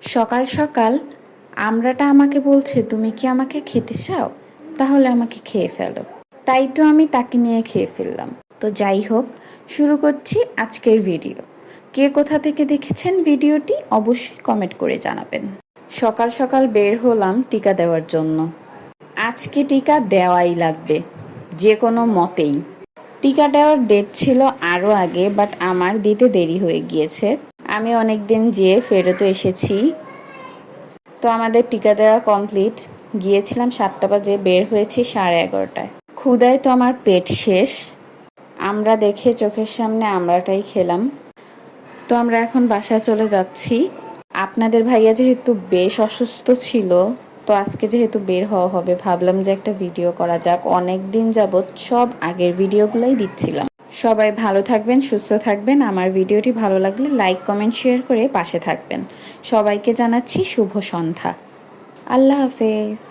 সকাল সকাল আমড়াটা আমাকে বলছে, তুমি কি আমাকে খেতে চাও? তাহলে আমাকে খেয়ে ফেলো। তাই তো আমি তাকে নিয়ে খেয়ে ফেললাম। তো যাই হোক, শুরু করছি আজকের ভিডিও। কে কোথা থেকে দেখেছেন ভিডিওটি অবশ্যই কমেন্ট করে জানাবেন। সকাল সকাল বের হলাম টিকা দেওয়ার জন্য। আজকে টিকা দেওয়াই লাগবে, যে কোনো মতেই। টিকা দেওয়ার ডেট ছিল আরও আগে, বাট আমার দিতে দেরি হয়ে গিয়েছে। আমি অনেক দিন যেয়ে ফেরতও এসেছি। তো আমাদের টিকা দেওয়া কমপ্লিট। গিয়েছিলাম 7টা বাজে, বের হয়েছি 11:30টায়। ক্ষুধায় তো আমার পেট শেষ। আমরা দেখে চোখের সামনে আমরাটাই খেলাম। তো আমরা এখন বাসায় চলে যাচ্ছি। আপনাদের ভাইয়া যেহেতু বেশ অসুস্থ ছিল, তো আজকে যেহেতু বের হওয়া হবে, ভাবলাম যে একটা ভিডিও করা যাক। অনেক দিন যাবৎ সব আগের ভিডিওগুলোই দিচ্ছিলাম। সবাই ভালো থাকবেন, সুস্থ থাকবেন। আমার ভিডিওটি ভালো লাগলে লাইক, কমেন্ট, শেয়ার করে পাশে থাকবেন। সবাইকে জানাচ্ছি শুভ সন্ধ্যা। আল্লাহ হাফেজ।